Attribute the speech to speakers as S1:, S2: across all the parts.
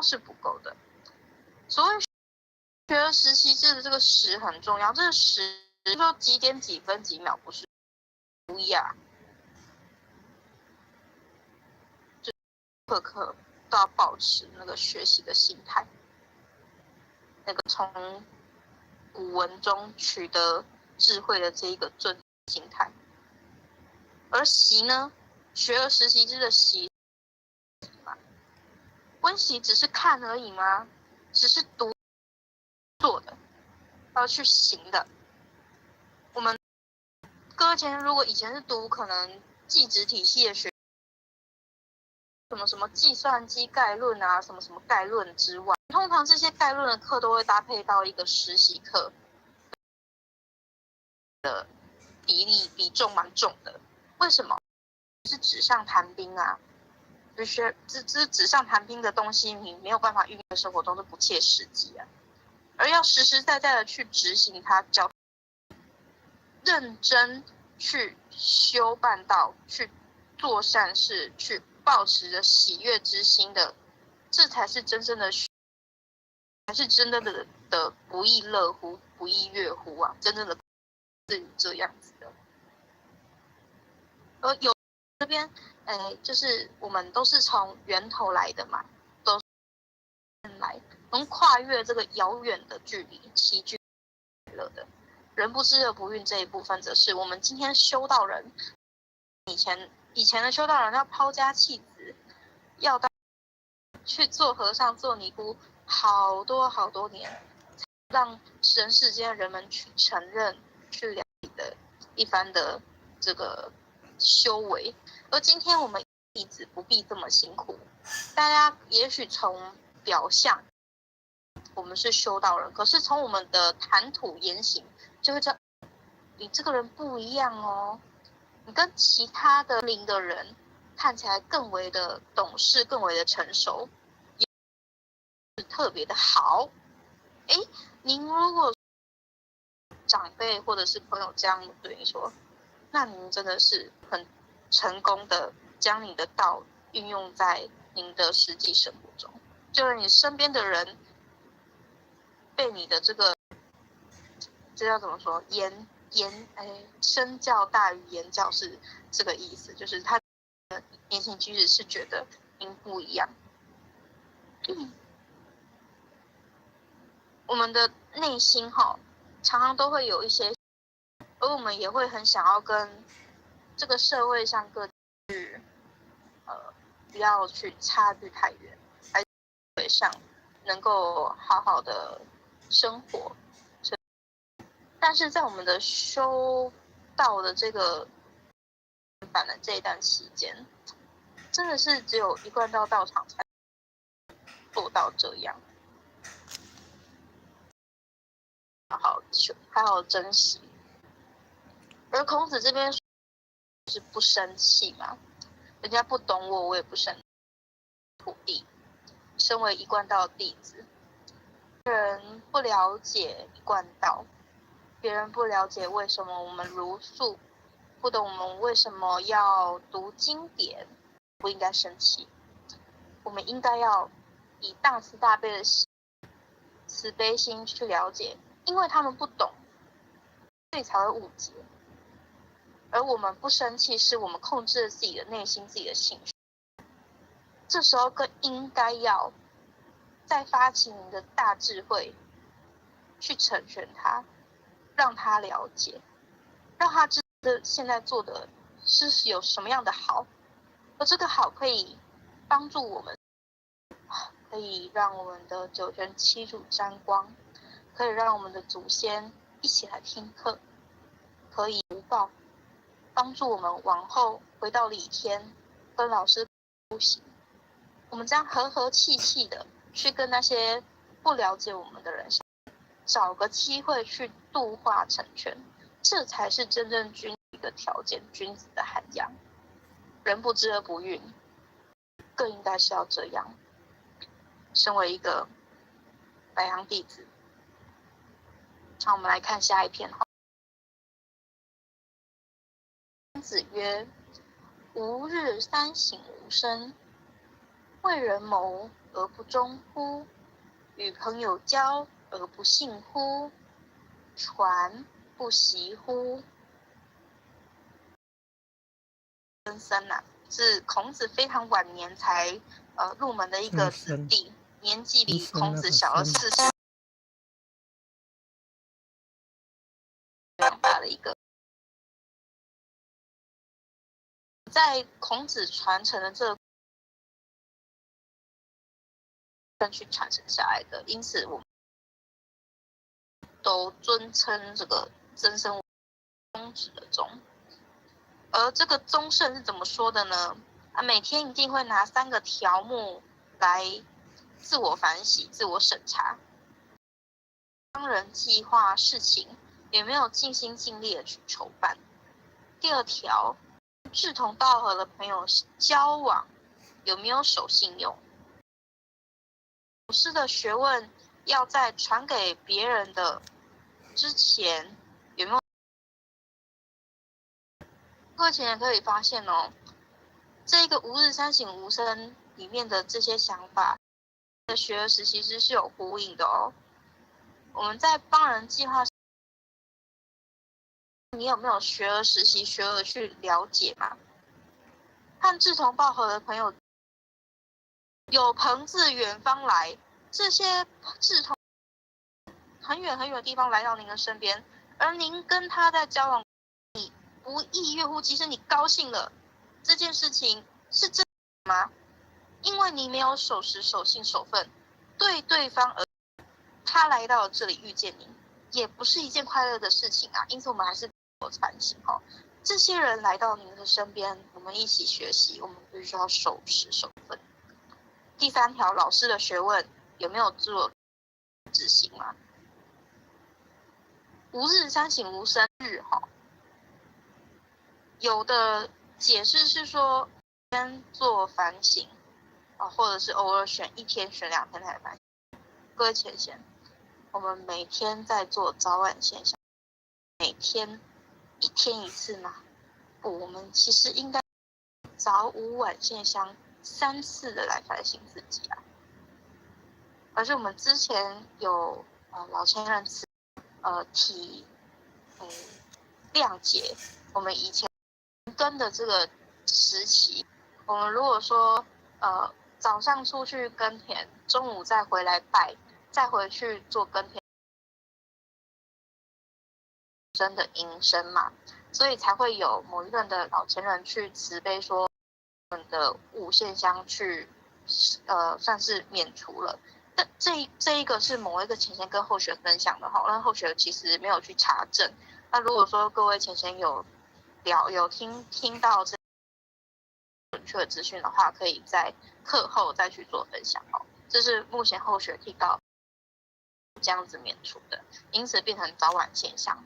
S1: 是不够的。所谓学而时习之的这个时很重要，这个时说几点几分几秒不是不一样，就刻刻都要保持那个学习的心态，那个从古文中取得智慧的这一个尊心态。而习呢，学而时习之的习，温习只是看而已吗？只是读做的，要去行的。我们搁浅如果以前是读可能技职体系的学，什么什么计算机概论啊，什么什么概论之外，通常这些概论的课都会搭配到一个实习课的比重蛮重的。为什么？是纸上谈兵啊，就是纸上谈兵的东西，你没有办法运用生活中，是不切实际啊。而要实实在在的去执行它，认真去修办道，去做善事，去抱持着喜悦之心的，这才是真正的，才是真正的不亦乐乎，不亦乐乎啊！真正的是这样子的。有这边，就是我们都是从源头来的嘛，都是来能跨越这个遥远的距离，齐聚乐的。人不知而不愠这一部分，则是我们今天修道人，以前的修道人要抛家弃子，要去做和尚、做尼姑，好多好多年，才让人世间人们去承认、去了解的一番的这个修为。而今天我们弟子不必这么辛苦，大家也许从表象我们是修道人，可是从我们的谈吐言行就会知道，你这个人不一样哦，你跟其他的龄的人看起来更为的懂事，更为的成熟，也是特别的好。您如果长辈或者是朋友这样对你说，那您真的是很成功的将你的道运用在您的实际生活中，就是你身边的人被你的这叫怎么说？身教大于言教是这个意思，就是他的言行举止是觉得您不一样。我们的内心常常都会有一些，而我们也会很想要跟这个社会上各去不要去差距太远，还是社会上能够好好的生活。但是在我们的修道的这个版的这一段期间，真的是只有一贯道道场才做到这样，好好珍惜。而孔子这边是不生气嘛，人家不懂我，我也不生土地。身为一贯道的弟子，别人不了解一贯道，别人不了解为什么我们茹素，不懂我们为什么要读经典，不应该生气。我们应该要以大慈大悲的慈悲心去了解，因为他们不懂，所以才会误解。而我们不生气，是我们控制了自己的内心、自己的情绪。这时候更应该要再发起你的大智慧，去成全他，让他了解，让他知道现在做的是有什么样的好，而这个好可以帮助我们，可以让我们的九泉七祖沾光，可以让我们的祖先一起来听课，可以福报，帮助我们往后回到理天，跟老师修行。我们这样和和气气的去跟那些不了解我们的人找个机会去度化成全，这才是真正君子的条件，君子的涵养。人不知而不愠，更应该是要这样。身为一个白羊弟子，好，我们来看下一篇。君子曰：吾日三省吾身，为人谋而不忠乎？与朋友交而不信乎？传不习乎？曾参啊，是孔子非常晚年才入门的一个子弟，年纪比孔子小了40大的一个。在孔子传承的这个去传承下来的，因此我们都尊称这个曾参为宗子的宗。而这个宗圣是怎么说的呢？每天一定会拿3个条目来自我反省、自我审查，帮人计划事情有没有尽心尽力的去筹办。第2条，志同道合的朋友交往有没有守信用？老师的学问要在传给别人的之前有没有？各位前人可以发现哦，这个吾日三省吾身里面的这些想法，学而时习之是有呼应的哦。我们在帮人计划，你有没有学而时习，学而去了解嘛？和志同道合的朋友，有朋自远方来，这些志同很远很远的地方来到您的身边，而您跟他在交往，你不亦乐乎？即使你高兴了，这件事情是真的吗？因为你没有守时、守信、守分，对对方而他来到这里遇见您，也不是一件快乐的事情啊。因此，我们还是反省哦。这些人来到您的身边，我们一起学习，我们必须要守时、守分。第3条，老师的学问有没有做执行嘛？吾日三省吾身日哈，有的解释是说先做反省或者是偶尔选1天、选2天来反省。各位前贤，我们每天在做早晚现象，每天1天1次吗？不，我们其实应该早午晚现象3次的来反省自己啊。而是我们之前有老前人谅解我们以前耕的这个时期，我们如果说早上出去耕田，中午再回来拜，再回去做耕田，真的营生嘛，所以才会有某一任的老前人去慈悲说，我们的午现香去算是免除了。但这一个是某一个前贤跟后学分享的哈，那后学其实没有去查证。那如果说各位前贤有听到这准确的资讯的话，可以在课后再去做分享哦。这是目前后学提到这样子免除的，因此变成早晚现象。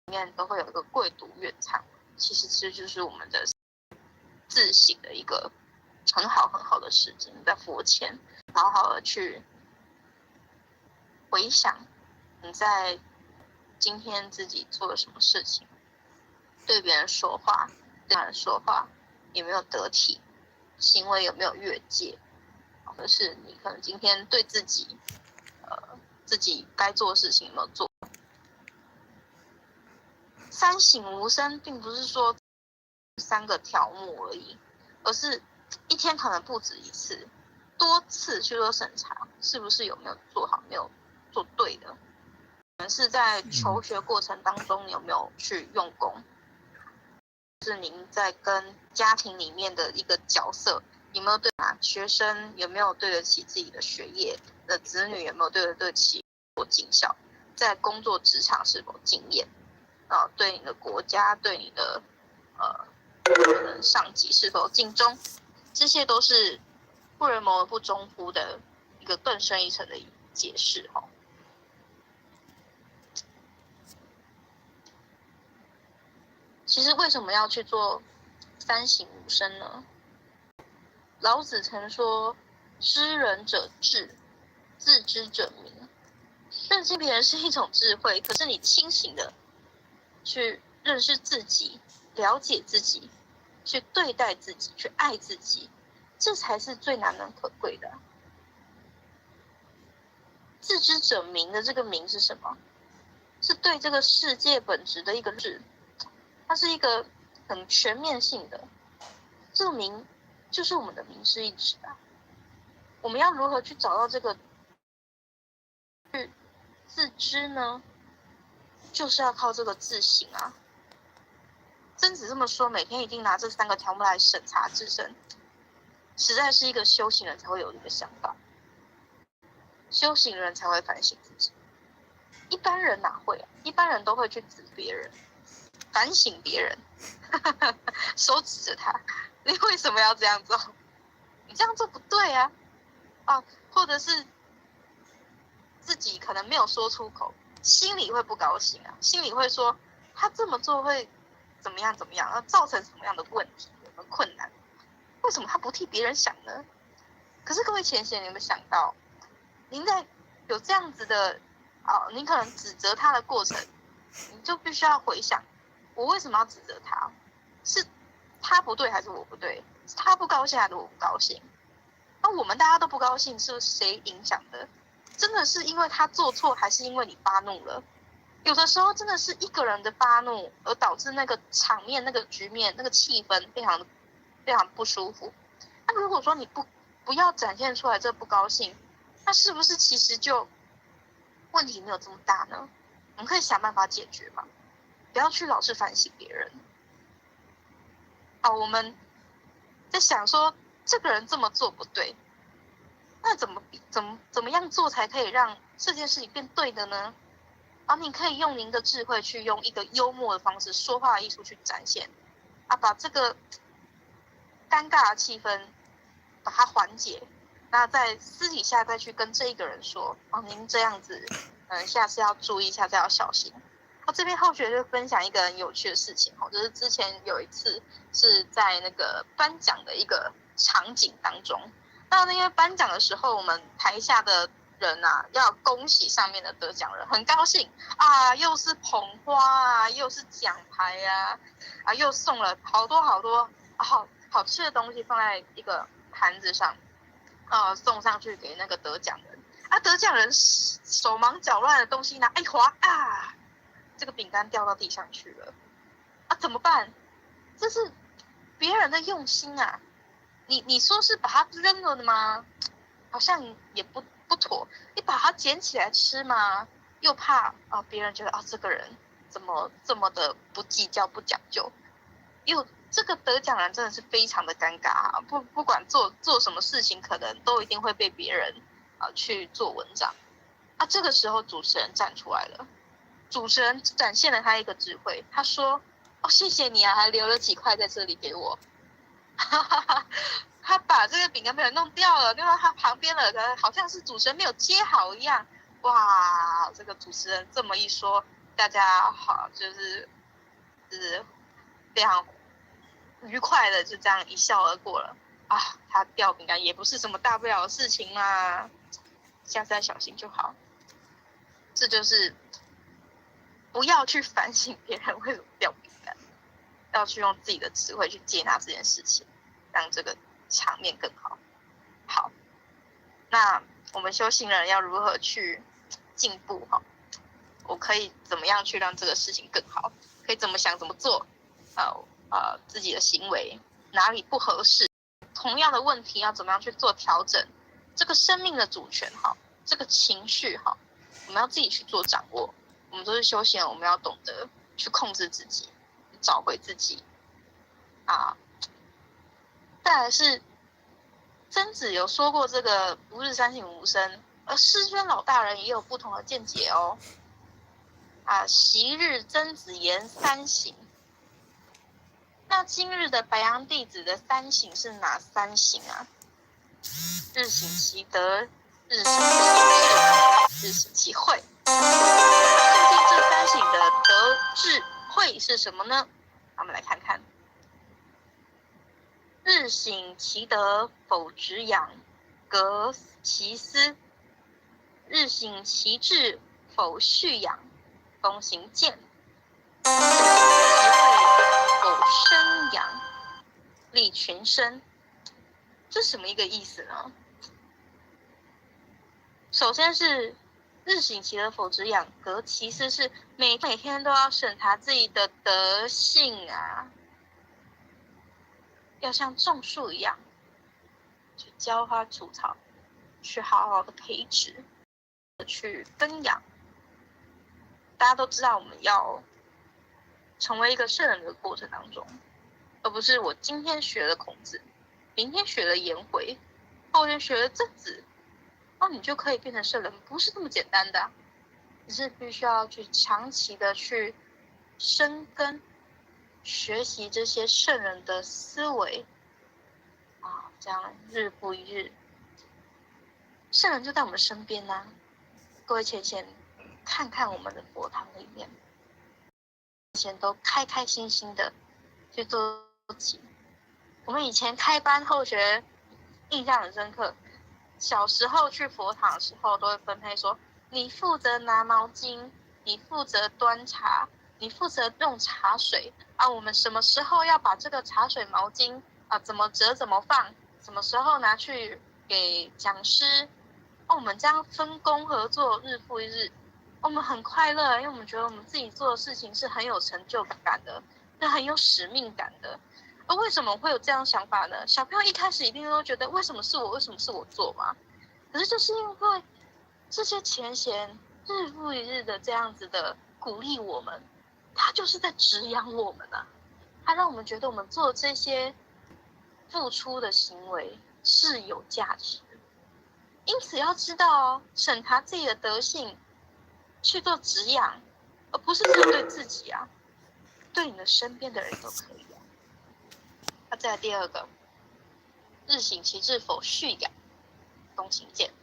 S1: 里面都会有一个跪读愿忏，其实这就是我们的自省的一个很好的事情，在佛前好好的去回想你在今天自己做了什么事情，对别人说话，对人说话有没有得体，行为有没有越界，或者是你可能今天对自己自己该做的事情有没有做。三省吾身并不是说3个条目而已，而是1天可能不止1次，多次去做审查，是不是有没有做好，没有做对的。可能是在求学过程当中有没有去用功，是您在跟家庭里面的一个角色有没有对学生有没有对得起自己的学业，的子女有没有对得起尽孝，在工作职场是否敬业，对你的国家，对你的可能上级是否尽忠，这些都是不仁谋而不忠乎的一个更深一层的解释哈。其实为什么要去做三省吾身呢？老子曾说：“知人者智，自知者明。”认清别人是一种智慧，可是你清醒的去认识自己，了解自己，去对待自己，去爱自己，这才是最难能可贵的。自知者明的这个明是什么？是对这个世界本质的一个认识，它是一个很全面性的。这个明就是我们的明示意识啊。我们要如何去找到这个自知呢？就是要靠这个自省啊。曾子这么说，每天一定拿这3个条目来审查自身，实在是一个修行人才会有这个想法，修行人才会反省自己。一般人哪会啊？一般人都会去指别人，反省别人，手指着他，你为什么要这样做？你这样做不对啊！或者是自己可能没有说出口，心里会不高兴啊，心里会说他这么做会怎么样怎么样，要造成什么样的问题、什么困难？为什么他不替别人想呢？可是各位前贤，你有没有想到，您在有这样子的您可能指责他的过程，你就必须要回想，我为什么要指责他？是他不对还是我不对？是他不高兴还是我不高兴？那我们大家都不高兴，是谁影响的？真的是因为他做错，还是因为你发怒了？有的时候真的是一个人的发怒，而导致那个场面、那个局面、那个气氛非常不舒服。那如果说你不要展现出来这不高兴，那是不是其实就问题没有这么大呢？我们可以想办法解决嘛，不要去老是反省别人。我们在想说这个人这么做不对，那怎么样做才可以让这件事情变对的呢？你可以用您的智慧去用一个幽默的方式、说话的艺术去展现，把这个尴尬的气氛把它缓解。那在私底下再去跟这一个人说，您这样子，下次要注意，下次要小心。这边后学就分享一个很有趣的事情，就是之前有一次是在那个颁奖的一个场景当中，那因为颁奖的时候，我们台下的人要恭喜上面的得奖人，很高兴又是捧花又是奖牌又送了好多好吃的东西放在一个盘子上，送上去给那个得奖人。得奖人手忙脚乱的东西拿滑这个饼干掉到地上去了怎么办？这是别人的用心啊！你说是把它扔了的吗？好像也不妥。你把它捡起来吃吗？又怕别人觉得这个人怎么这么的不计较不讲究。这个得奖人真的是非常的尴尬不管做什么事情，可能都一定会被别人去做文章这个时候主持人站出来了。主持人展现了他一个智慧，他说谢谢你还留了几块在这里给我。他把这个饼干被人弄掉了，丢到他旁边了，好像是主持人没有接好一样。哇，这个主持人这么一说，大家好就是非常愉快的就这样一笑而过了他掉饼干也不是什么大不了的事情嘛，下次再小心就好。这就是不要去反省别人为什么掉饼干，要去用自己的智慧去接纳这件事情，让这个场面更好。好，那我们修行人要如何去进步我可以怎么样去让这个事情更好？可以怎么想怎么做？自己的行为哪里不合适？同样的问题要怎么样去做调整？这个生命的主权这个情绪我们要自己去做掌握。我们都是修行人，我们要懂得去控制自己，找回自己再来是曾子有说过这个吾日三省吾身，而师尊老大人也有不同的见解昔日曾子言三省，那今日的白羊弟子的三省是哪三省日省其德，日省其智，日省其慧。究竟这三省的德智慧是什么呢？我们来看看。日省其德，否直养，革其思；日省其智，否蓄养，躬行健；日省其慧，否生养，利群生。这什么一个意思呢？首先是日行其德，否则养格，其次是每天都要审查自己的德性啊，要像种树一样，去浇花除草，去好好的培植，去分养。大家都知道，我们要成为一个圣人的过程当中，而不是我今天学了孔子，明天学了颜回，后天学了曾子，你就可以变成圣人，不是那么简单的，只是必须要去长期的去深耕，学习这些圣人的思维这样日复一日，圣人就在我们身边啊。各位浅浅看看我们的佛堂里面，以前都开开心心的去做起。我们以前开班后学印象很深刻，小时候去佛堂的时候都会分配说，你负责拿毛巾，你负责端茶，你负责用茶水我们什么时候要把这个茶水毛巾怎么折怎么放，什么时候拿去给讲师我们这样分工合作，日复一日，我们很快乐，因为我们觉得我们自己做的事情是很有成就感的，是很有使命感的。而为什么会有这样想法呢？小朋友一开始一定都觉得为什么是我，为什么是我做嘛？可是就是因为这些前贤日复一日的这样子的鼓励我们，他就是在滋养我们啊，他让我们觉得我们做这些付出的行为是有价值的。因此要知道审查自己的德性，去做止养，而不是只有对自己对你的身边的人都可以再来第二个，日行其志，否蓄养，东行健。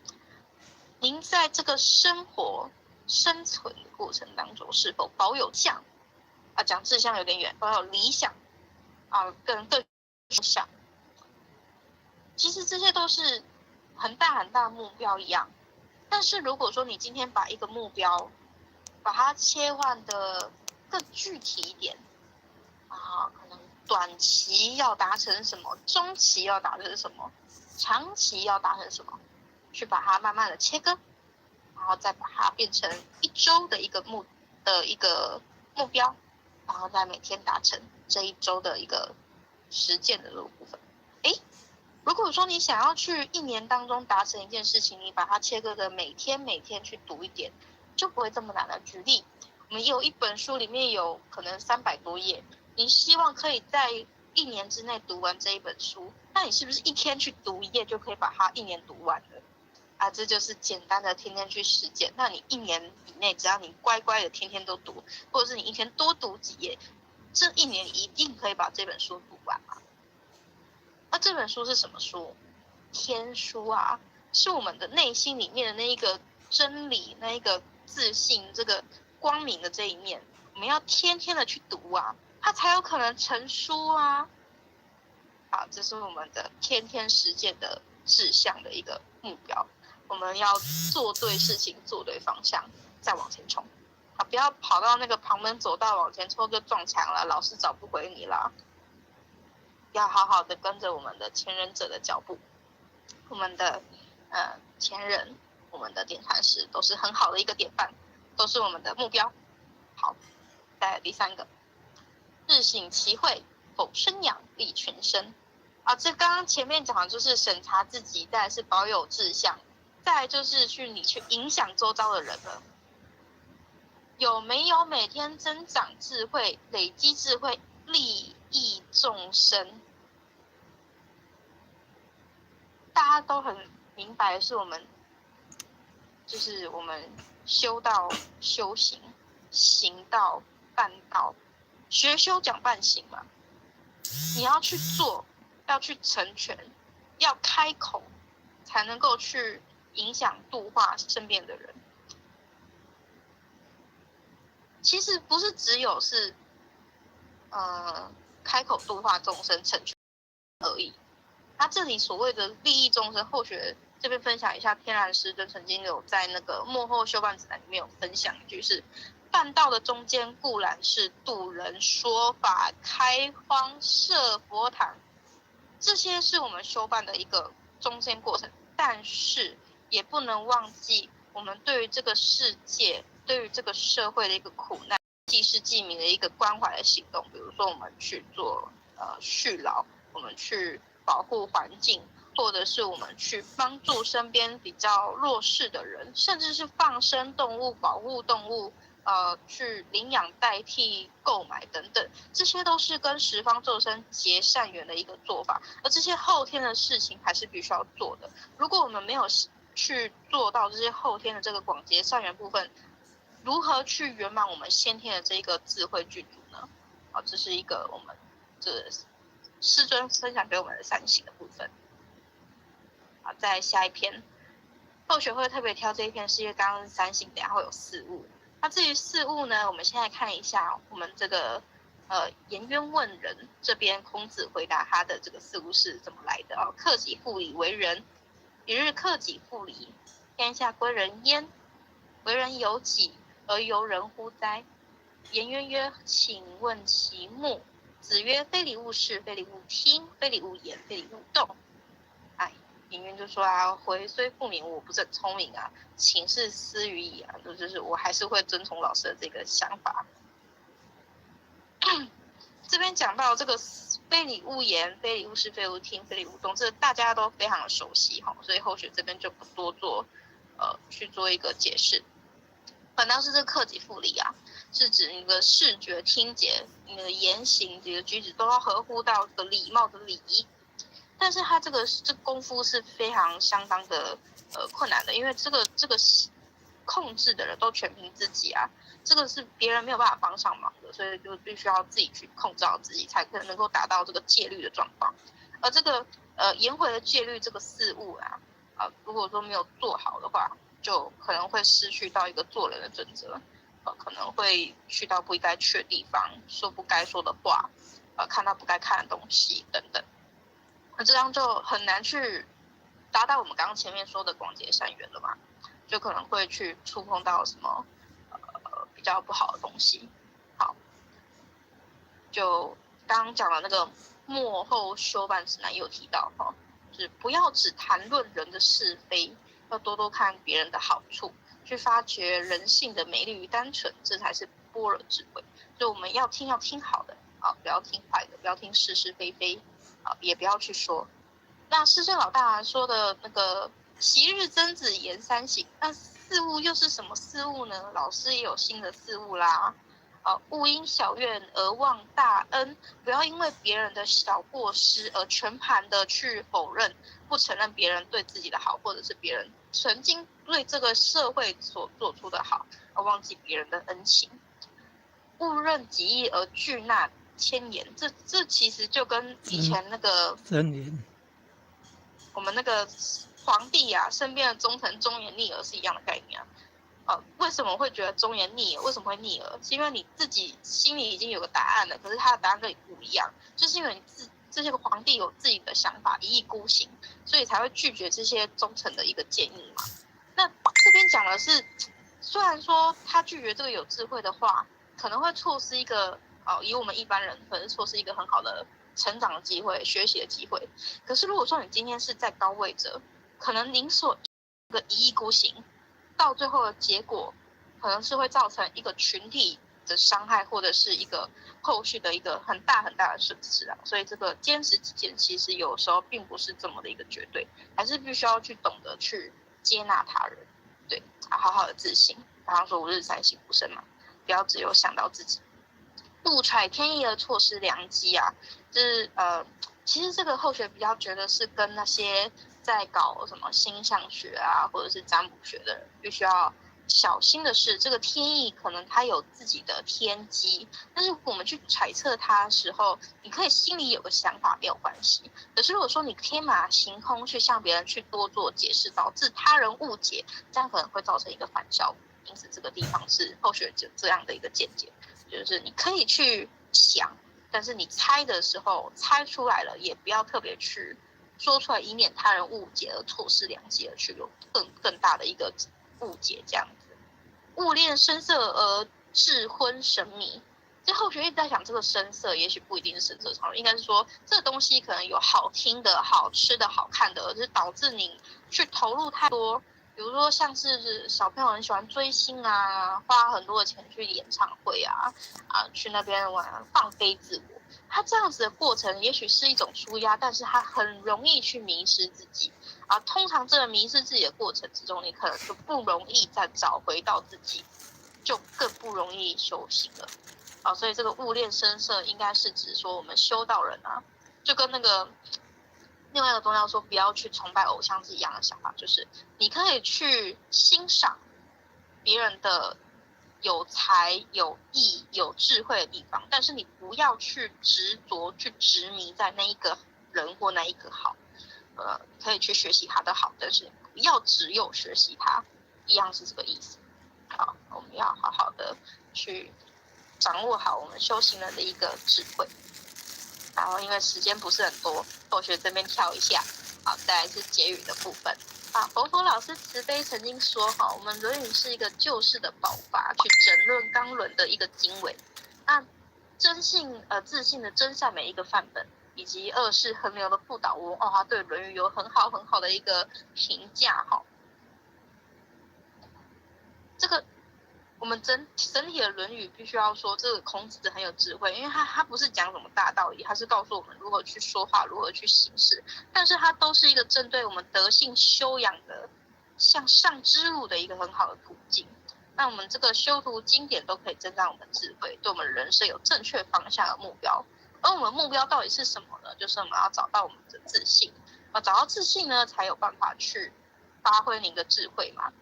S1: 您在这个生活生存的过程当中，是否保有向讲志向有点远，保有理想更想。其实这些都是很大很大的目标一样，但是如果说你今天把一个目标把它切换的更具体一点可能短期要达成什么，中期要达成什么，长期要达成什么，去把它慢慢的切割，然后再把它变成一周的一个目标，然后再每天达成这一周的一个实践的这个部分。如果说你想要去一年当中达成一件事情，你把它切割的每天去读一点，就不会这么难了。举例，我们有一本书里面有可能300多页，你希望可以在1年之内读完这一本书，那你是不是一天去读1页就可以把它1年读完了这就是简单的天天去实践。那你1年以内，只要你乖乖的天天都读，或者是你一天多读几页，这1年一定可以把这本书读完那这本书是什么书？天书是我们的内心里面的那一个真理，那一个自信，这个光明的这一面，我们要天天的去读它才有可能成书好，这是我们的天天实践的志向的一个目标。我们要做对事情，做对方向，再往前冲不要跑到那个旁门左道往前冲就撞墙了，老师找不回你了。要好好的跟着我们的前人者的脚步，我们的前人，我们的典禅师都是很好的一个典范，都是我们的目标。好，再来第3个，日行其慧，否生养，利群生这刚刚前面讲的就是审查自己，再来是保有志向，再来就是你去影响周遭的人了。有没有每天增长智慧，累积智慧，利益众生？大家都很明白，是我们修道修行，行道办道，学修讲办行嘛。你要去做，要去成全，要开口，才能够去影响度化身边的人。其实不是只有是开口度化众生成全而已。他这里所谓的利益众生，后学这边分享一下，天然师就曾经有在那个幕后修办指南里面有分享一句是：办道的中间固然是度人、说法、开荒、设佛堂，这些是我们修办的一个中间过程，但是也不能忘记我们对于这个世界、对于这个社会的一个苦难，济世济民的一个关怀的行动。比如说，我们去做续劳，我们去保护环境，或者是我们去帮助身边比较弱势的人，甚至是放生动物、保护动物。去领养代替购买等等，这些都是跟十方众生结善缘的一个做法，而这些后天的事情还是必须要做的。如果我们没有去做到这些后天的这个广结善缘部分，如何去圆满我们先天的这个智慧具足呢？这是一个我们这师尊分享给我们的三行的部分。好，再下一篇，后学会特别挑这一篇，是因为刚刚三行，等下会有四物。那至于四物呢，我们现在看一下我们这个颜渊问仁这边，孔子回答他的这个四物是怎么来的哦。克己复礼为仁，一日克己复礼，天下归仁焉。为人有己而由人乎哉？颜渊曰：请问其目。子曰：非礼勿视，非礼勿听，非礼勿言，非礼勿动。颜渊就说啊，回虽不明，我不是很聪明啊，请示思语矣啊，就是我还是会遵从老师的这个想法。这边讲到这个非礼勿言、非礼勿视、非礼勿听、非礼勿动，这大家都非常的熟悉哈，所以后学这边就不多做去做一个解释。反倒是这克己复礼啊，是指你的视觉、听觉、你的言行、你的举止都要合乎到这个礼貌的礼仪。但是他这功夫是非常相当的困难的，因为这个控制的人都全凭自己啊，这个是别人没有办法帮上忙的，所以就必须要自己去控制好自己，才可能够达到这个戒律的状况。而这个颜回的戒律这个四物啊，如果说没有做好的话，就可能会失去到一个做人的准则，可能会去到不应该去的地方，说不该说的话，看到不该看的东西等等。那这样就很难去达到我们刚刚前面说的广结善缘了嘛，就可能会去触碰到什么比较不好的东西。好，就刚刚讲的那个末后修办指南也有提到哈，就是不要只谈论人的是非，要多多看别人的好处，去发掘人性的美丽与单纯，这才是般若智慧。就我们要听好的啊，不要听坏的，不要听是是非非。也不要去说。那师尊老大说的那个昔日曾子言三行，那四物又是什么四物呢？老师也有新的四物啦。勿因小怨而忘大恩，不要因为别人的小过失而全盘的去否认，不承认别人对自己的好，或者是别人曾经对这个社会所做出的好，而忘记别人的恩情。勿任己意而拒纳千言，这其实就跟以前那个
S2: 真言，
S1: 我们那个皇帝啊，身边的忠臣忠言逆耳是一样的概念啊。为什么会觉得忠言逆耳？为什么会逆耳？是因为你自己心里已经有个答案了，可是他的答案跟你不一样，就是因为你这些个皇帝有自己的想法，一意孤行，所以才会拒绝这些忠臣的一个建议嘛。那这边讲的是，虽然说他拒绝这个有智慧的话，可能会错失一个以我们一般人可能错失一个很好的成长的机会、学习的机会。可是如果说你今天是在高位者，可能您所一意孤行，到最后的结果，可能是会造成一个群体的伤害，或者是一个后续的一个很大很大的损失啊。所以这个坚持己见，其实有时候并不是这么的一个绝对，还是必须要去懂得去接纳他人，对，好好的自省。刚刚说吾日三省吾身嘛，不要只有想到自己。不揣天意而错失良机啊，就是其实这个后学比较觉得是跟那些在搞什么星象学啊，或者是占卜学的人必须要小心的是，这个天意可能它有自己的天机，但是我们去揣测它的时候，你可以心里有个想法没有关系，可是如果说你天马行空去向别人去多做解释，导致他人误解，这样可能会造成一个反效果。因此这个地方是后学这样的一个见解。就是你可以去想，但是你猜的时候猜出来了，也不要特别去说出来，以免他人误解而错失良机，而去有更大的一个误解这样子。勿恋声色而致昏神迷，所以后学一直在讲这个声色，也许不一定是声色场，应该是说这个东西可能有好听的、好吃的、好看的，就是导致你去投入太多。比如说像是小朋友很喜欢追星啊，花很多的钱去演唱会啊，去那边玩放飞自我。他这样子的过程也许是一种舒压，但是他很容易去迷失自己啊。通常这个迷失自己的过程之中，你可能就不容易再找回到自己，就更不容易修行了。所以这个物恋声色应该是指说我们修道人啊，就跟那个另外一个宗教说不要去崇拜偶像是一样的想法，就是你可以去欣赏别人的有才、有艺、有智慧的地方，但是你不要去执着、去执迷在那一个人或那一个好。可以去学习他的好，但是不要只有学习他，一样是这个意思。好，我们要好好的去掌握好我们修行人的一个智慧。然后因为时间不是很多，后学这边跳一下。好，再来是结语的部分。佛陀老师慈悲曾经说，我们《论语》是一个救世的宝法，去整论纲论的一个经纬。那自信的真善美一个范本，以及恶世横流的不倒翁，他对《论语》有很好很好的一个评价这个我们整体的《论语》必须要说，这个孔子很有智慧，因为他不是讲什么大道理，他是告诉我们如何去说话，如何去行事，但是他都是一个针对我们德性修养的向上之路的一个很好的途径。那我们这个修读经典都可以增长我们智慧，对我们人生有正确方向的目标。而我们目标到底是什么呢？就是我们要找到我们的自信，找到自信呢，才有办法去发挥你的智慧嘛。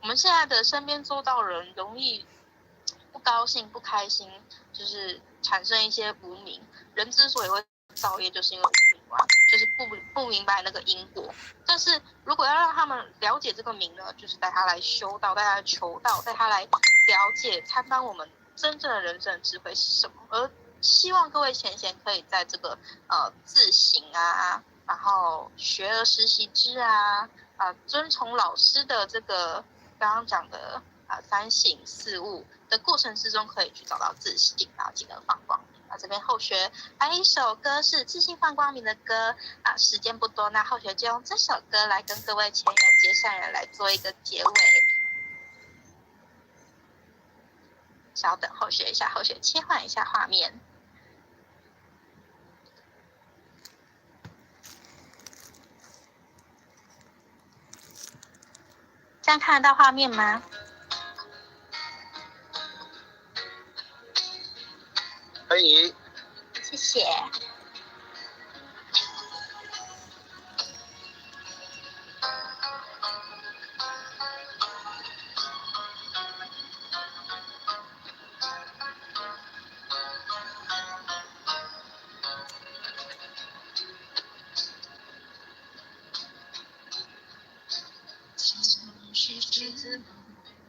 S1: 我们现在的身边周遭人容易不高兴、不开心，就是产生一些无明。人之所以会造业，就是因为无明嘛，就是不明白那个因果。但是如果要让他们了解这个明呢，就是带他来修道，带他来求道，带他来了解、参观我们真正的人生的智慧是什么。而希望各位贤贤可以在这个自省啊，然后学而时习之啊，遵从老师的这个刚刚讲的三省四悟的过程之中，可以去找到自信，然后进而放光明。这边后学还有一首歌是自信放光明的歌时间不多，那后学就用这首歌来跟各位前缘结善缘来做一个结尾。稍等，后学一下，后学切换一下画面。这样看得到画面吗？
S2: 可以。
S1: 谢谢。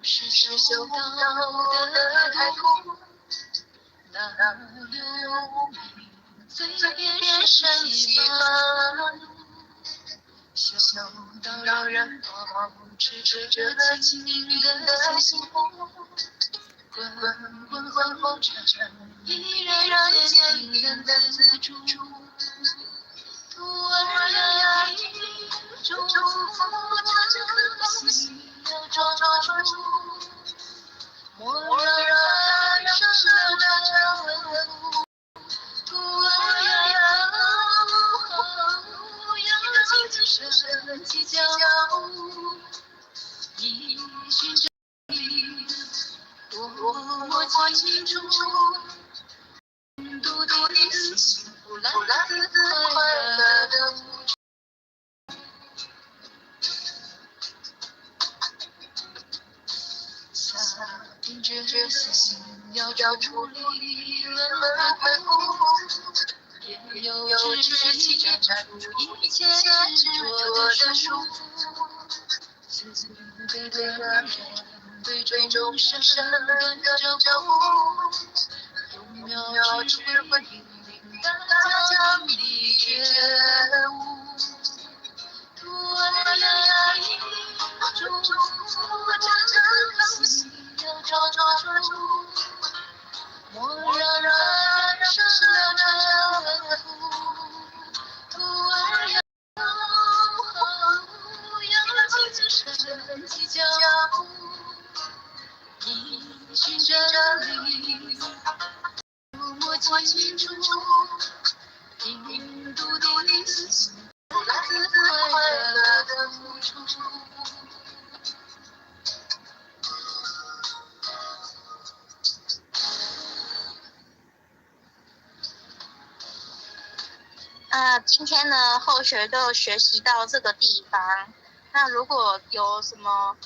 S1: 是修道的开途，那流最遍身西方，修道人保持着清净的心火，滚红尘尘，依然坚定的自主。徒儿呀，祝福这颗心要抓住。莫让人生的沉浮，徒儿呀，要谨慎计较，依循真理，多清楚，独独的幸福来自快乐的付出。定决心要处理轮回苦，也有志气斩除一切执着的束缚。慈悲的人对众生更照顾，用妙智慧引领大家理觉悟。徒儿呀，祝福这颗心要抓住。莫计较，依循真理，默契清楚，印度的思想，来自快乐的付出。今天呢，后学都学习到这个地方。那如果有什么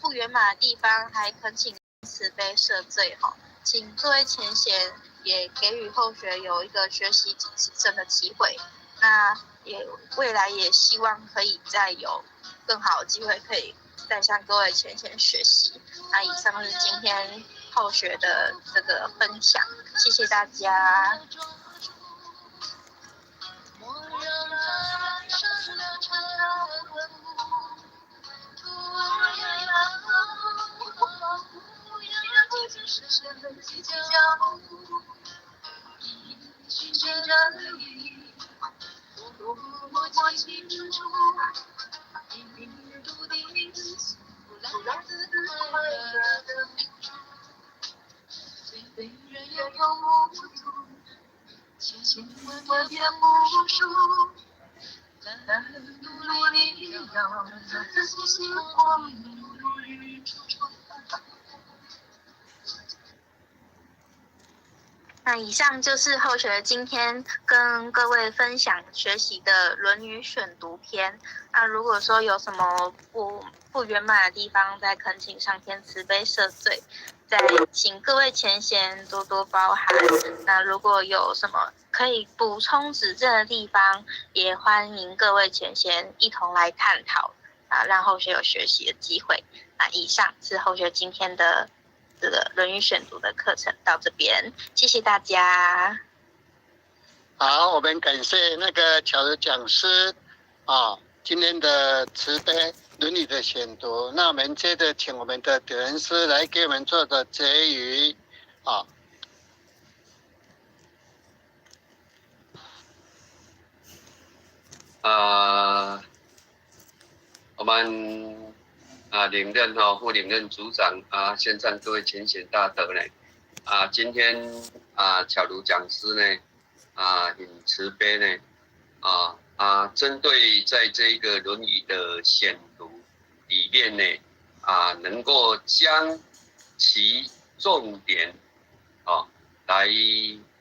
S1: 不圆满的地方，还恳请慈悲赦罪哈。请各位前贤也给予后学有一个学习提升的机会。那也未来也希望可以再有更好的机会，可以再向各位前贤学习。那以上是今天后学的这个分享，谢谢大家。计较，依循真理，默契清楚，印度的思来自快乐的付出，对人要有目睹，千万别服输，但努力要自信光与出处。那以上就是后学今天跟各位分享学习的《论语选读篇》。那如果说有什么不圆满的地方，再恳请上天慈悲赦罪，再请各位前贤多多包涵。那如果有什么可以补充指正的地方，也欢迎各位前贤一同来探讨让后学有学习的机会。以上是后学今天的这个《论语选读》的课程到这边，谢谢大家。
S2: 好，我们感谢那个巧如讲师今天的慈悲伦理的选读。那我们接着请我们的德仁师来给我们做个结语
S3: 我们领任副领任组长线上各位前贤大德呢今天巧如讲师呢很慈悲呢针对在这个论语的选读里面呢能够将其重点来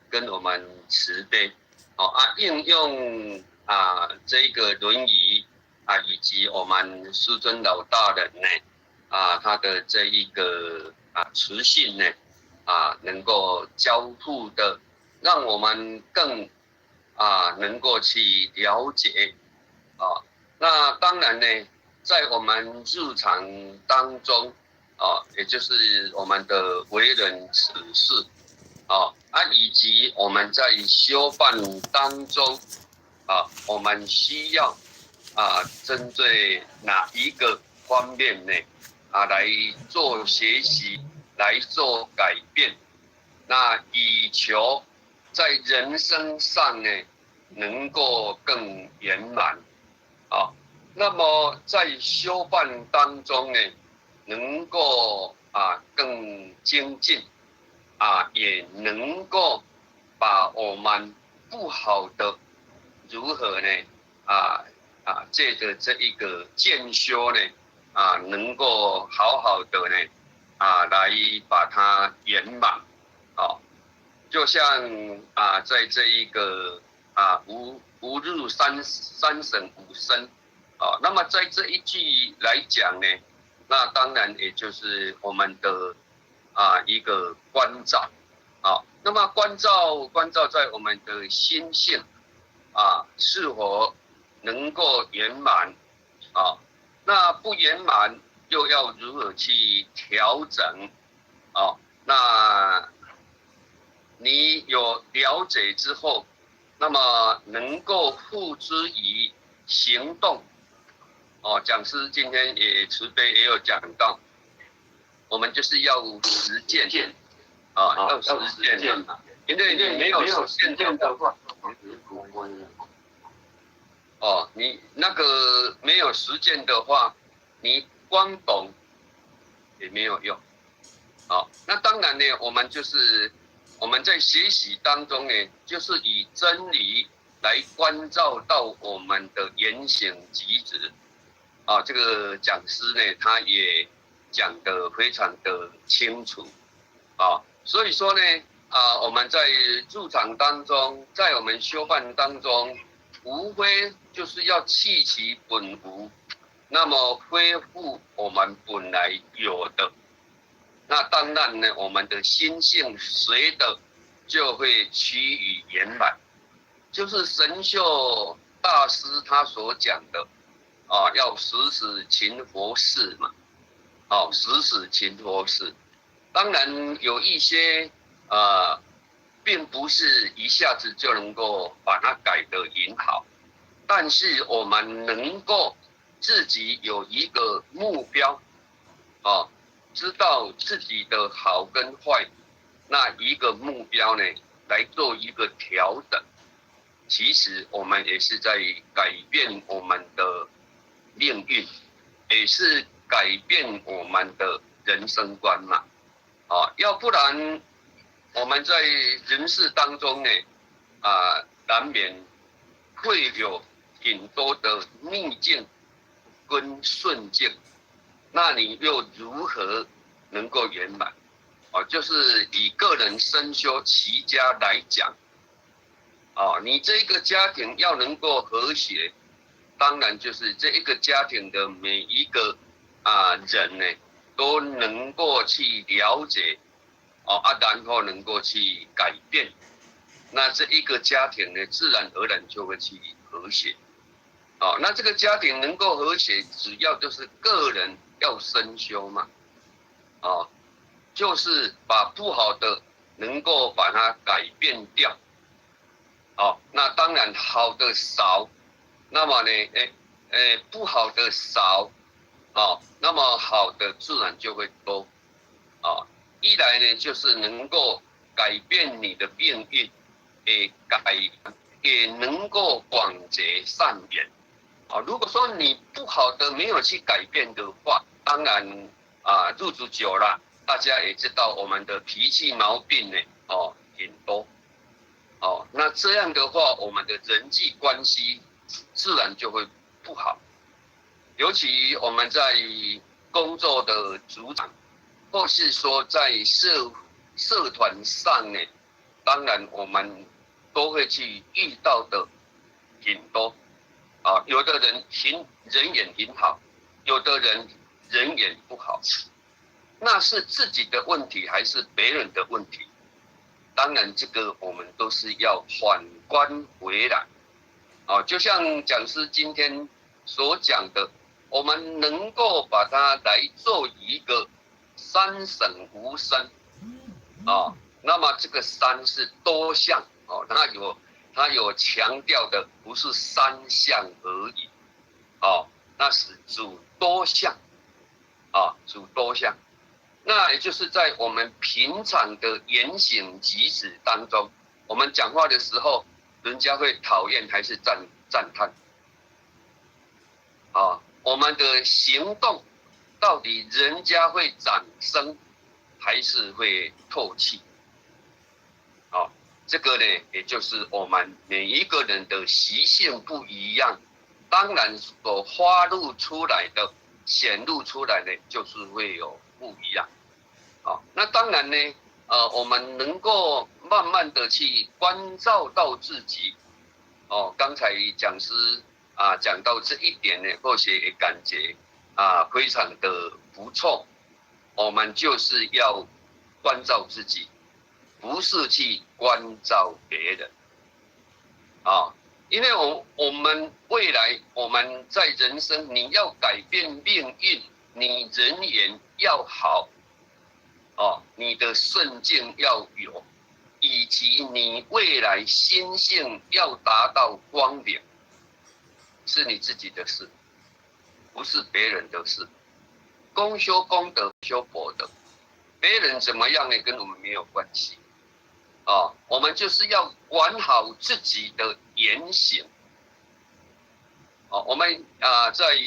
S3: 跟我们慈悲应用这个论语以及我们师尊老大人呢他的这一个慈信呢能够交互的，让我们更能够去了解那当然呢，在我们日常当中也就是我们的为人处事以及我们在修办当中我们需要针对哪一个方面呢来做学习，来做改变，那以求在人生上呢能够更圆满那么在修办当中呢能够更精进也能够把我们不好的如何呢借着这一个渐修呢能够好好的呢来把它圆满就像在这一个吾日三省吾身那么在这一句来讲呢，那当然也就是我们的一个关照那么关照在我们的心性是否能够圆满那不圆满又要如何去调整那你有了解之后，那么能够付之于行动讲师今天也慈悲也有讲到，我们就是要实践要实践因为你没有实践的话你那个没有实践的话，你光懂也没有用。好，那当然呢，我们在学习当中呢，就是以真理来关照到我们的言行举止。啊，这个讲师呢，他也讲得非常的清楚。啊，所以说呢，我们在驻场当中，在我们修办当中，无非就是要弃其本无，那么恢复我们本来有的。那当然呢，我们的心性随的就会趋于圆满，就是神秀大师他所讲的要时时勤佛事嘛，时时勤佛事。当然有一些并不是一下子就能够把它改得很好，但是我们能够自己有一个目标，知道自己的好跟坏，那一个目标呢，来做一个调整。其实我们也是在改变我们的命运，也是改变我们的人生观嘛。要不然我们在人世当中呢，难免会有很多的逆境跟顺境。那你又如何能够圆满？就是以个人身修齐家来讲，你这个家庭要能够和谐，当然就是这一个家庭的每一个人呢，都能够去了解，然后能够去改变，那这一个家庭呢，自然而然就会去和谐。那这个家庭能够和谐，只要就是个人要身修嘛，就是把不好的能够把它改变掉，那当然好的少，那么呢，不好的少，那么好的自然就会多，一来呢就是能够改变你的命运，也能够广结善缘。如果说你不好的没有去改变的话，当然日子久了，大家也知道我们的脾气毛病呢，很多，那这样的话，我们的人际关系自然就会不好。尤其我们在工作的组长，或是说在社团上呢，当然我们都会去遇到的很多。有的人人缘很好，有的人人缘不好，那是自己的问题还是别人的问题？当然，这个我们都是要反观回来。就像讲师今天所讲的，我们能够把它来做一个三省吾身，那么这个三是多项，它有强调的不是三项而已，那是主多项，主多项。那也就是在我们平常的言行举止当中，我们讲话的时候，人家会讨厌还是赞叹？我们的行动到底人家会掌声还是会唾弃？这个呢，也就是我们每一个人的习性不一样，当然所发露出来的、显露出来的，就是会有不一样。那当然呢，我们能够慢慢的去关照到自己。刚才讲师讲到这一点呢，或许也感觉非常的不错。我们就是要关照自己，不是去关照别人。因为我们未来我们在人生，你要改变命运，你人缘要好。你的顺境要有，以及你未来心性要达到光明，是你自己的事，不是别人的事。公修公德，修佛德，别人怎么样呢？跟我们没有关系。我们就是要管好自己的言行。我们在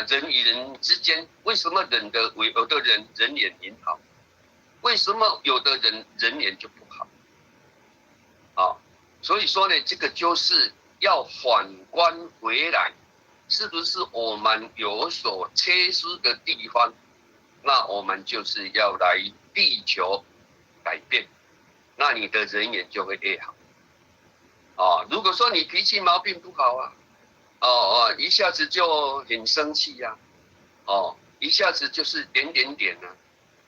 S3: 人与人之间为什么有的人人缘很好，为什么有的人人缘就不好？所以说呢，这个就是要反观回来，是不是我们有所缺失的地方？那我们就是要来地球改变，那你的人缘就会越好。如果说你脾气毛病不好一下子就很生气呀，一下子就是点啊，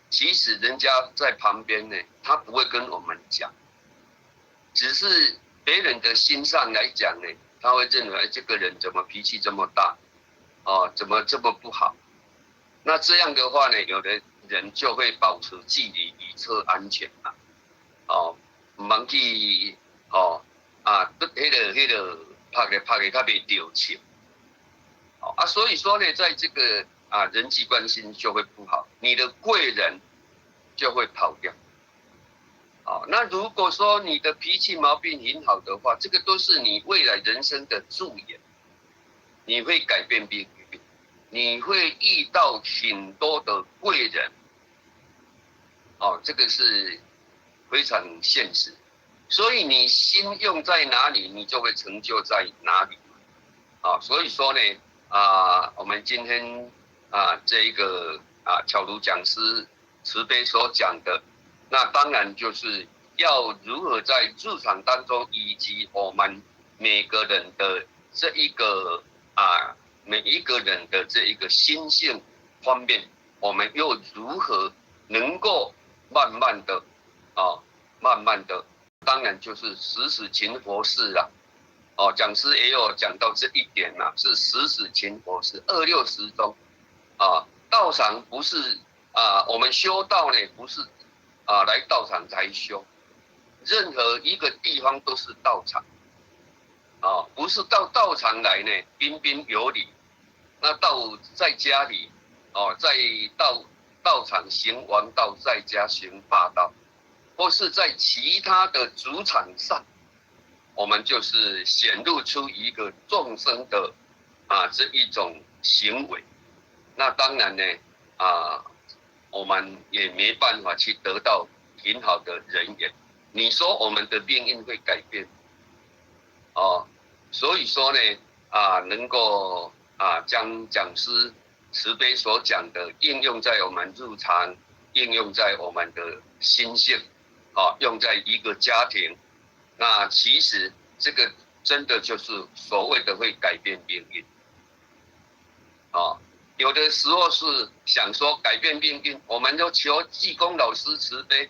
S3: 其实人家在旁边呢，他不会跟我们讲，只是别人的心上来讲呢，他会认为这个人怎么脾气这么大，怎么这么不好？那这样的话呢，有的人就会保持距离以测安全嘛，唔通去迄个拍嘅较袂着笑，所以说呢，在这个人际关系就会不好，你的贵人就会跑掉。那如果说你的脾气毛病很好的话，这个都是你未来人生的助言，你会改变命运，你会遇到很多的贵人，这个是非常现实。所以你心用在哪里，你就会成就在哪里。所以说呢，我们今天这一个巧如讲师慈悲所讲的，那当然就是要如何在日常当中，以及我们每个人的这一个每一个人的这一个心性方面，我们又如何能够慢慢的，当然就是时勤佛事啦。讲师也有讲到这一点啦，是时勤佛事，26时中。道场不是我们修道呢，不是来道场才修，任何一个地方都是道场。不是到道场来呢，彬彬有礼。那在家里，在道场行王道，在家行霸道，或是在其他的主场上，我们就是显露出一个众生的这一种行为。那当然呢，我们也没办法去得到很好的人缘。你说我们的命运会改变？所以说呢，能够将讲师慈悲所讲的应用在我们日常，应用在我们的心性，用在一个家庭，那其实这个真的就是所谓的会改变命运。有的时候是想说改变命运，我们就求济公老师慈悲，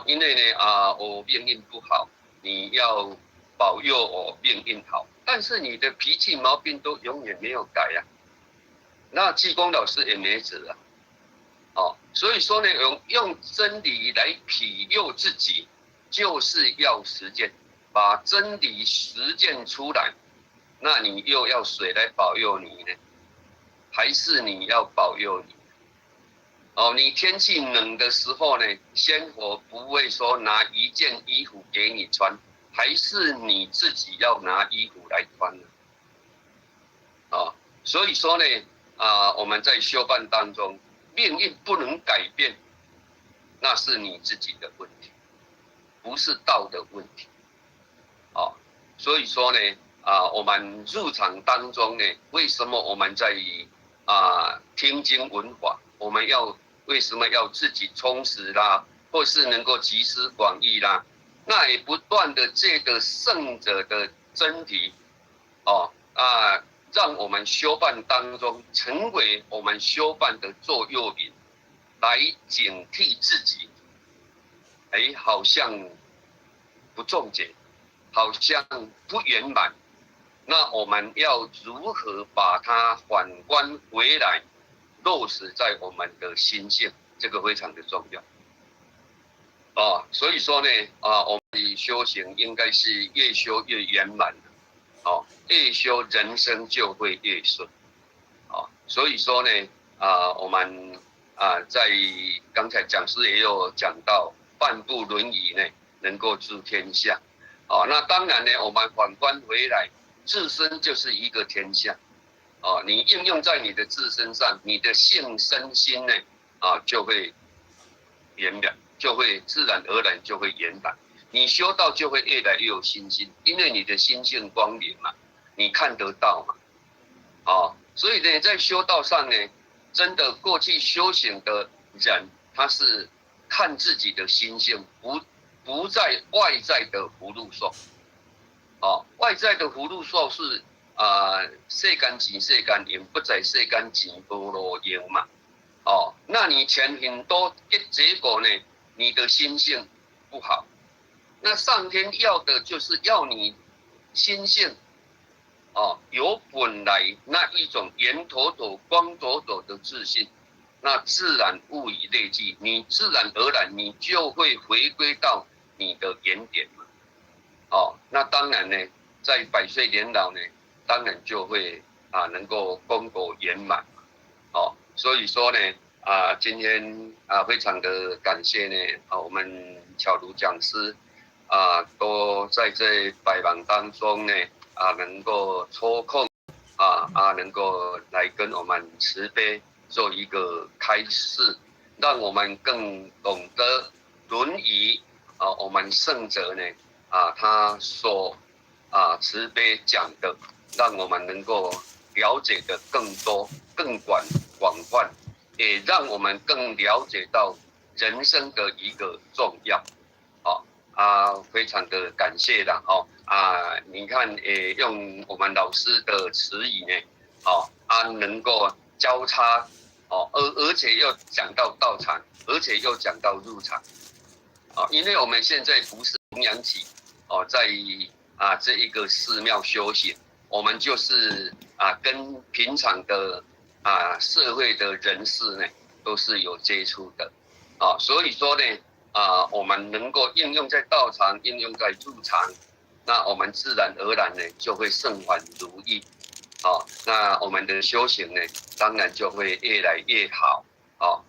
S3: 因为呢我命运不好，你要保佑我命运好，但是你的脾气毛病都永远没有改啊，那济公老师也没辙啊。所以说呢，用真理来庇佑自己，就是要实践，把真理实践出来。那你又要谁来保佑你呢？还是你要保佑你？你天气冷的时候呢，仙佛不会说拿一件衣服给你穿，还是你自己要拿衣服来穿呢？所以说呢，我们在修办当中，命运不能改变，那是你自己的问题，不是道的问题。所以说呢，我们日常当中呢，为什么我们在听经闻法，我们为什么要自己充实啦，或是能够集思广益啦？那也不断的这个圣者的真理，让我们修办当中成为我们修办的座右铭，来警惕自己。好像不中解，好像不圆满。那我们要如何把它反观回来，落实在我们的心性？这个非常的重要。所以说呢，我们的修行应该是越修越圆满的，越修人生就会越顺。所以说呢，我们在刚才讲师也有讲到，半部论语呢，能够治天下。那当然呢，我们反观回来，自身就是一个天下。哦，你应用在你的自身上，你的性身心呢就会圆满，就会自然而然就会圆满。你修道就会越来越有信心，因为你的心性光明嘛，你看得到嘛，所以呢，在修道上呢，真的过去修行的人，他是看自己的心性，不在外在的福禄寿，外在的福禄寿是世间钱世间用，不在世间钱无路用嘛，那你钱很多，结果呢，你的心性不好。那上天要的就是要你心性有本来那一种圆妥妥、光妥妥的自信，那自然物以类聚，你自然而然你就会回归到你的原点嘛。那当然呢，在100岁年老呢，当然就会能够功果圆满嘛。所以说呢今天非常的感谢呢我们巧如讲师都在这百忙当中呢能够抽空能够来跟我们慈悲做一个开示，让我们更懂得论语我们圣者呢他所慈悲讲的，让我们能够了解的更多、更广泛，也让我们更了解到人生的一个重要。非常的感谢啦你看用我们老师的词语呢能够交叉而且又讲到道场，而且又讲到入场因为我们现在不是弘扬起在这一个寺庙修行，我们就是跟平常的社会的人士呢都是有接触的所以说呢我们能够应用在道场，应用在入场，那我们自然而然呢就会圣还如意那我们的修行呢当然就会越来越好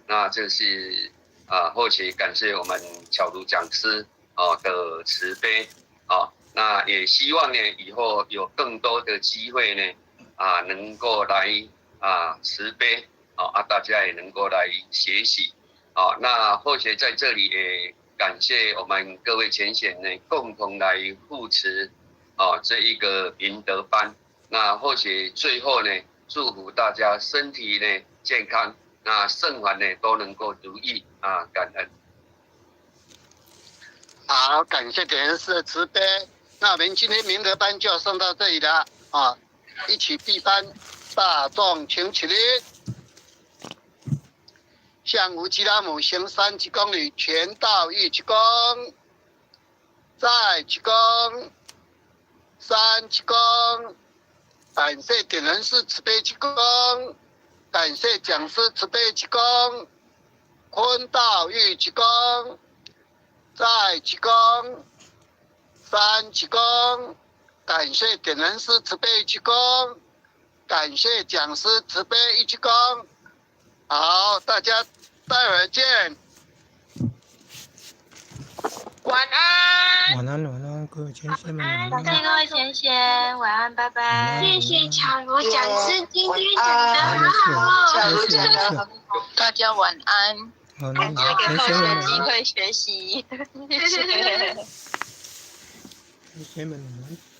S3: 那这是或许感谢我们巧如讲师的慈悲那也希望呢以后有更多的机会呢能够来慈悲大家也能够来学习那或许在这里也感谢我们各位前贤呢共同来扶持这一个明德班。那或许最后呢祝福大家身体呢健康，那圣还呢都能够如意感恩。
S2: 好，感谢点恩师的慈悲。那我们今天明德班就要上到这里了一起闭班，大众请起立。向无极拉姆行3鞠躬礼，全道1鞠躬，再鞠躬，3鞠躬，感谢点恩师慈悲鞠躬，感谢讲师慈悲鞠躬，坤道1鞠躬，再鞠躬，3鞠躬，感谢点恩师慈悲鞠躬，感谢讲师慈悲1鞠躬。好，大家待会儿见。
S1: 晚安。
S4: 晚安，各位前贤们，晚安。
S1: 感谢各位前贤，晚安，拜拜。
S5: 谢谢巧如讲师今天讲的好好
S1: 巧如讲的好，大家晚安。感谢给后学机会学习，谢谢。
S4: 前贤们，晚安。